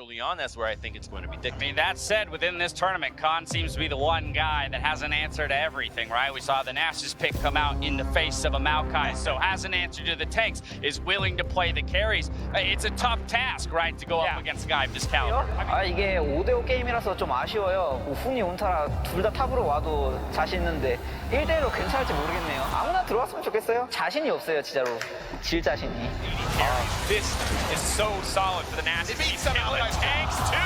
early on, that's where I think it's going to be dictated. I mean, that said, within this tournament, Khan seems to be the one guy that has an answer to everything, right? We saw the Nasus pick come out in the face of a Maokai, so has an answer to the tanks, is willing to play the carries. It's a tough task, right, to go up against a guy of this caliber. 이게 5대5 게임이라서 좀 아쉬워요. 뭐 훈이, 운타라 둘 다 탑으로 와도 자신 있는데 1대1로 괜찮을지 모르겠네요. 아무나 들어왔으면 좋겠어요. 자신이 없어요, 진짜로. 질 자신이. This is so solid for the Nasus. He's killing tanks too.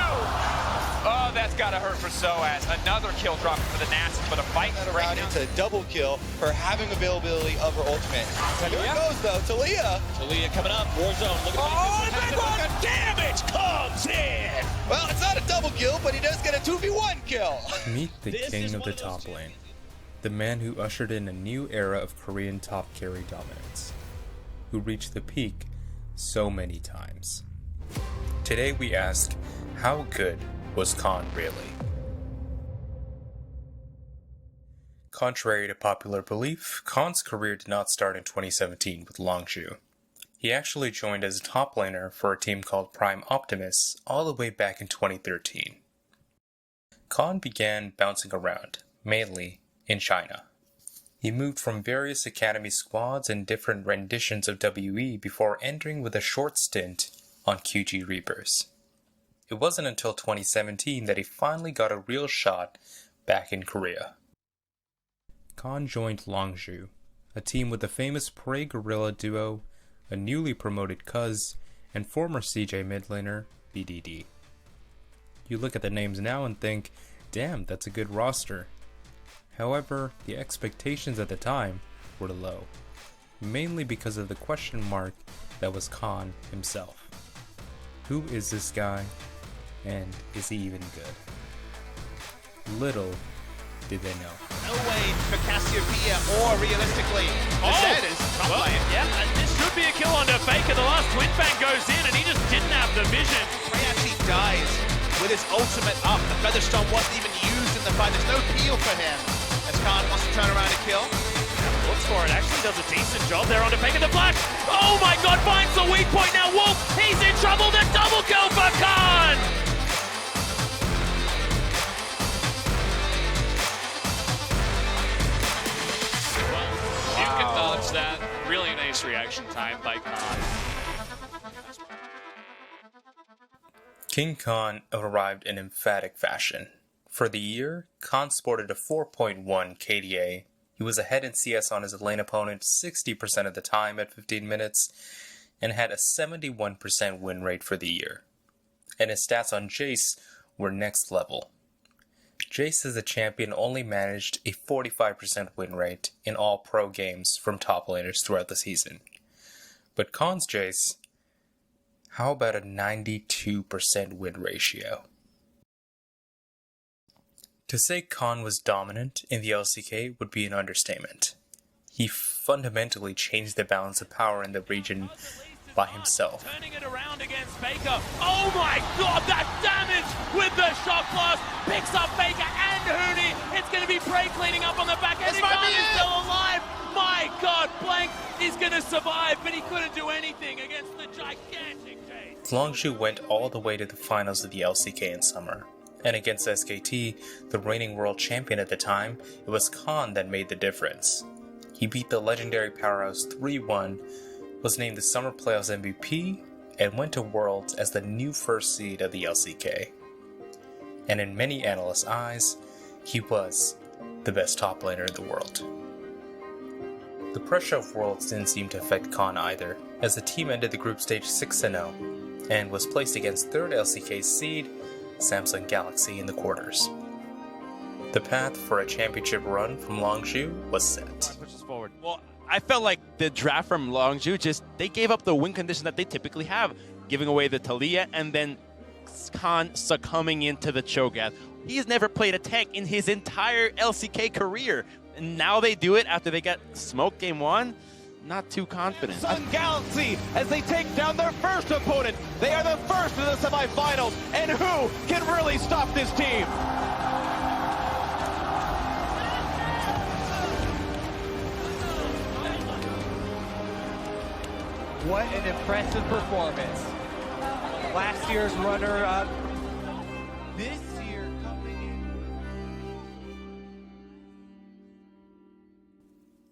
Oh, that's gotta hurt for Soaz. Another kill drop for the Nasus, but a fight right now. Into double kill for having availability of her ultimate. Here it goes though, Talia. Talia coming up, Warzone. Look at the damage comes in. Well, it's not a double kill, but he does get a 2v1 kill. Meet the king of the top lane. The man who ushered in a new era of Korean top carry dominance. Who reached the peak so many times. Today we ask, how good was Khan really? Contrary to popular belief, Khan's career did not start in 2017 with Longzhu. He actually joined as a top laner for a team called Prime Optimus all the way back in 2013. Khan began bouncing around, mainly in China. He moved from various academy squads and different renditions of WE before entering with a short stint on QG Reapers. It wasn't until 2017 that he finally got a real shot back in Korea. Khan joined Longzhu, a team with the famous Prey Gorilla duo, a newly promoted Cuz, and former CJ mid laner BDD. You look at the names now and think, damn, that's a good roster. However, the expectations at the time were low, mainly because of the question mark that was Khan himself. Who is this guy, and is he even good? Little did they know. No way for Cassiopeia or realistically the Zeddas. This should be a kill onto Faker. The last Twin Fang goes in and he just didn't have the vision. Prey actually dies with his ultimate up. The Featherstone wasn't even used in the fight. There's no heal for him. As Khan wants to turn around and kill. Looks for it, actually does a decent job there onto Faker the flash. Oh my god, finds the weak point now. Wolf, he's in trouble. The double kill for Khan. Well, you can acknowledge that. Really nice reaction time by Khan. King Khan arrived in emphatic fashion. For the year, Khan sported a 4.1 KDA. He was ahead in CS on his lane opponent 60% of the time at 15 minutes, and had a 71% win rate for the year. And his stats on Jace were next level. Jace as a champion only managed a 45% win rate in all pro games from top laners throughout the season. But Khan's Jace, how about a 92% win ratio? To say Khan was dominant in the LCK would be an understatement. He fundamentally changed the balance of power in the region by himself. Turning it around against Faker. Oh my god, that damage with the shock blast picks up Faker and Huni. It's going to be Prey cleaning up on the back end. Khan is still alive. My god, Blank is going to survive, but he couldn't do anything against the gigantic Jace. Longzhu went all the way to the finals of the LCK in summer. And against SKT, the reigning world champion at the time, it was Khan that made the difference. He beat the legendary powerhouse 3-1, was named the Summer Playoffs MVP, and went to Worlds as the new first seed of the LCK. And in many analysts' eyes, he was the best top laner in the world. The pressure of Worlds didn't seem to affect Khan either, as the team ended the group stage 6-0, and was placed against 3rd LCK seed, Samsung Galaxy in the quarters. The path for a championship run from Longzhu was set. Pushes forward. Well, I felt like the draft from Longzhu they gave up the win condition that they typically have, giving away the Talia and then Khan succumbing into the Cho'Gath. He has never played a tank in his entire LCK career, and now they do it after they got smoked game 1. Not too confident. Samsung Galaxy as they take down their first opponent. They are the first in the semifinals. And who can really stop this team? What an impressive performance. last year's runner-up. This year coming in.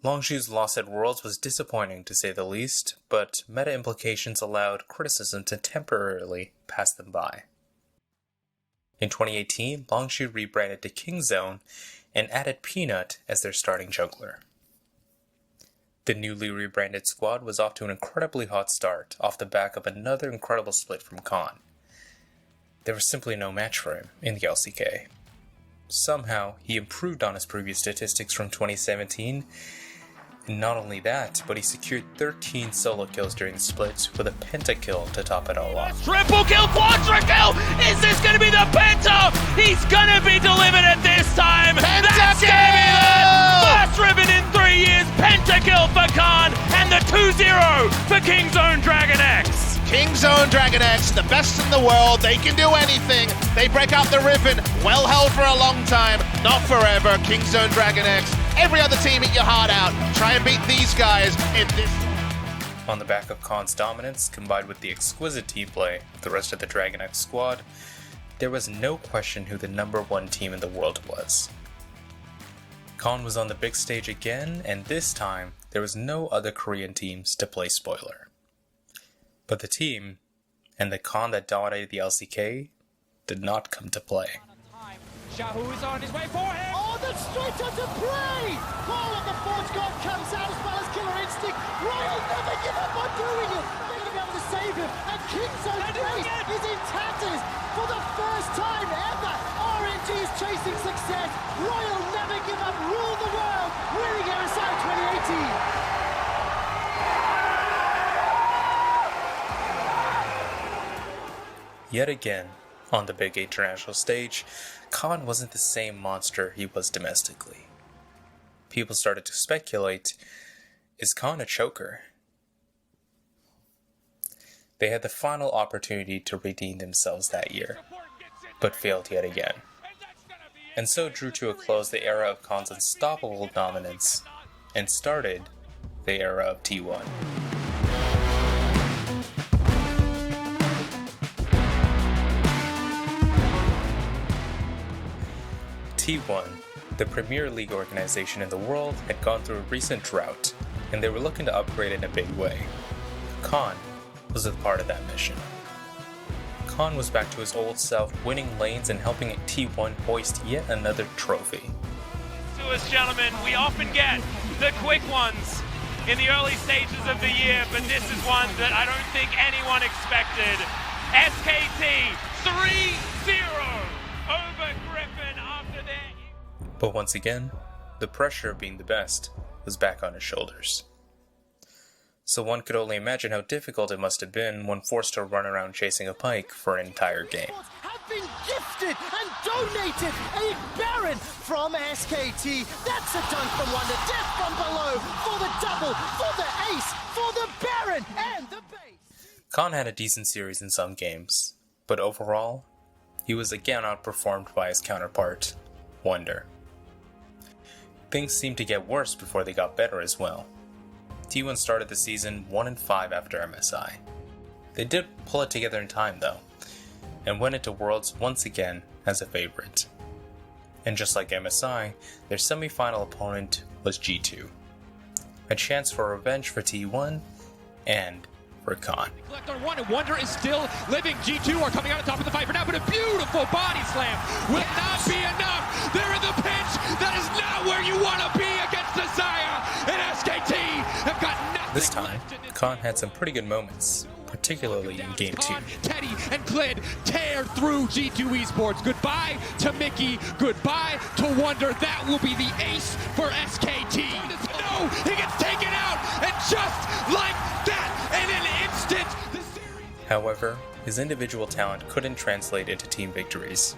Longzhu's loss at Worlds was disappointing to say the least, but meta implications allowed criticism to temporarily pass them by. In 2018, Longzhu rebranded to Kingzone and added Peanut as their starting jungler. The newly rebranded squad was off to an incredibly hot start off the back of another incredible split from Khan. There was simply no match for him in the LCK. Somehow, he improved on his previous statistics from 2017, and not only that, but he secured 13 solo kills during the split with a pentakill to top it all off. Triple kill, quadra kill! Is this gonna be the penta? He's gonna be delivered at this time! That's gonna be the first ribbon in 3 years! Pentakill for Khan, and the 2-0 for Kingzone Dragon X! Kingzone Dragon X, the best in the world. They can do anything. They break out the ribbon. Well held for a long time, not forever. Kingzone Dragon X. Every other team, eat your heart out. Try and beat these guys in this. On the back of Khan's dominance, combined with the exquisite team play of the rest of the Dragon X squad, there was no question who the #1 team in the world was. Khan was on the big stage again, and this time, there was no other Korean teams to play spoiler. But the team, and the Khan that dominated the LCK, did not come to play. Shahu is on his way for him. Oh, that's straight onto play! Oh, and the Forge God comes out as well as Killer Instinct. Royal never give up on doing it. They're going to be able to save him. And Kingzone's base is in tatters. For the first time ever, RNG is chasing success. Royal never give up, rule the world. Winning MSI 2018. Yet again, on the big international stage, Khan wasn't the same monster he was domestically. People started to speculate, is Khan a choker? They had the final opportunity to redeem themselves that year, but failed yet again, and so drew to a close the era of Khan's unstoppable dominance, and started the era of T1. T1, the premier league organization in the world, had gone through a recent drought, and they were looking to upgrade in a big way. Khan was a part of that mission. Khan was back to his old self, winning lanes and helping T1 hoist yet another trophy. To us, gentlemen, we often get the quick ones in the early stages of the year, but this is one that I don't think anyone expected. SKT 3-0 over Griffin after their... But once again, the pressure of being the best was back on his shoulders. So one could only imagine how difficult it must have been when forced to run around chasing a pike for an entire game. Have been gifted and donated a Baron from SKT. That's a dunk from Wonder, death from below, for the double, for the ace, for the Baron, and the base. Khan had a decent series in some games, but overall, he was again outperformed by his counterpart, Wonder. Things seemed to get worse before they got better as well. T1 started the season 1-5 after MSI. They did pull it together in time though, and went into Worlds once again as a favorite. And just like MSI, their semi-final opponent was G2. A chance for revenge for T1 and for Khan. Collect on one, and Wonder is still living. G2 are coming out on top of the fight for now, but a beautiful body slam will not be enough. They're in the pinch. That is not where you want to be against Desire, and SKT have got nothing. This time, Khan had some pretty good moments, particularly in Game 2. Teddy and Klid tear through G2 Esports. Goodbye to Mickey. Goodbye to Wonder. That will be the ace for SKT. No, he gets taken out, and just like that, in an instant, the series... However, his individual talent couldn't translate into team victories.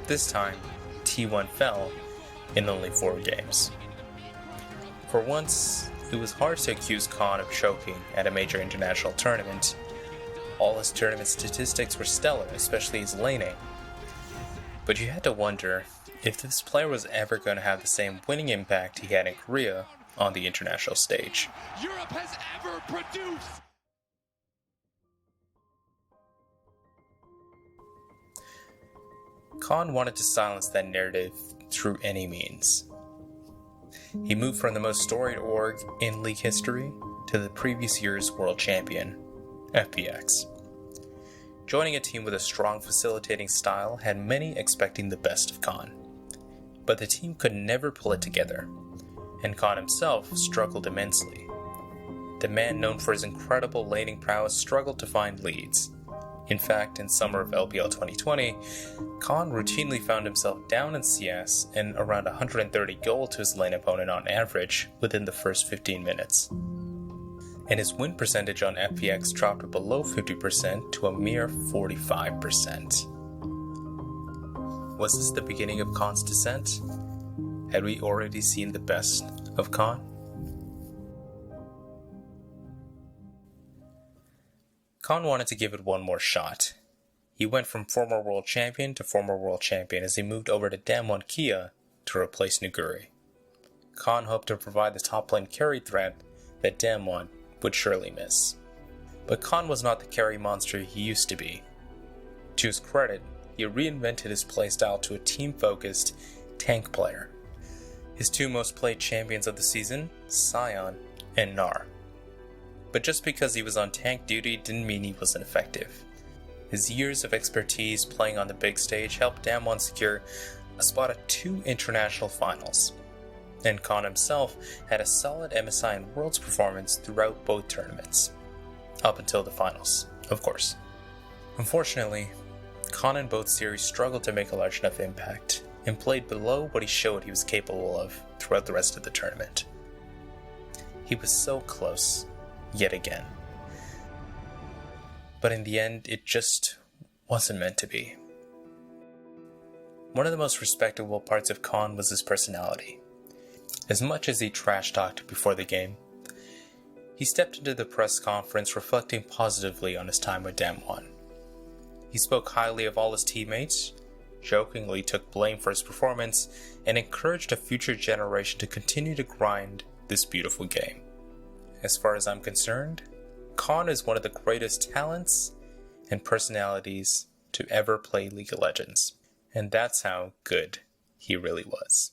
This time, T1 fell in only 4 games. For once, it was hard to accuse Khan of choking at a major international tournament. All his tournament statistics were stellar, especially his laning. But you had to wonder if this player was ever going to have the same winning impact he had in Korea on the international stage. Europe has ever produced. Khan wanted to silence that narrative through any means. He moved from the most storied org in league history to the previous year's world champion, FPX. Joining a team with a strong facilitating style had many expecting the best of Khan. But the team could never pull it together, and Khan himself struggled immensely. The man known for his incredible laning prowess struggled to find leads. In fact, in summer of LPL 2020, Khan routinely found himself down in CS and around 130 gold to his lane opponent on average within the first 15 minutes. And his win percentage on FPX dropped below 50% to a mere 45%. Was this the beginning of Khan's descent? Had we already seen the best of Khan? Khan wanted to give it one more shot. He went from former world champion to former world champion as he moved over to Damwon Kia to replace Nuguri. Khan hoped to provide the top lane carry threat that Damwon would surely miss. But Khan was not the carry monster he used to be. To his credit, he reinvented his playstyle to a team-focused tank player. His two most played champions of the season, Sion and Gnar. But just because he was on tank duty didn't mean he wasn't effective. His years of expertise playing on the big stage helped Damwon secure a spot at 2 international finals. And Khan himself had a solid MSI and Worlds performance throughout both tournaments. Up until the finals, of course. Unfortunately, Khan in both series struggled to make a large enough impact, and played below what he showed he was capable of throughout the rest of the tournament. He was so close, yet again. But in the end, it just wasn't meant to be. One of the most respectable parts of Khan was his personality. As much as he trash-talked before the game, he stepped into the press conference reflecting positively on his time with Damwon. He spoke highly of all his teammates, jokingly took blame for his performance, and encouraged a future generation to continue to grind this beautiful game. As far as I'm concerned, Khan is one of the greatest talents and personalities to ever play League of Legends, and that's how good he really was.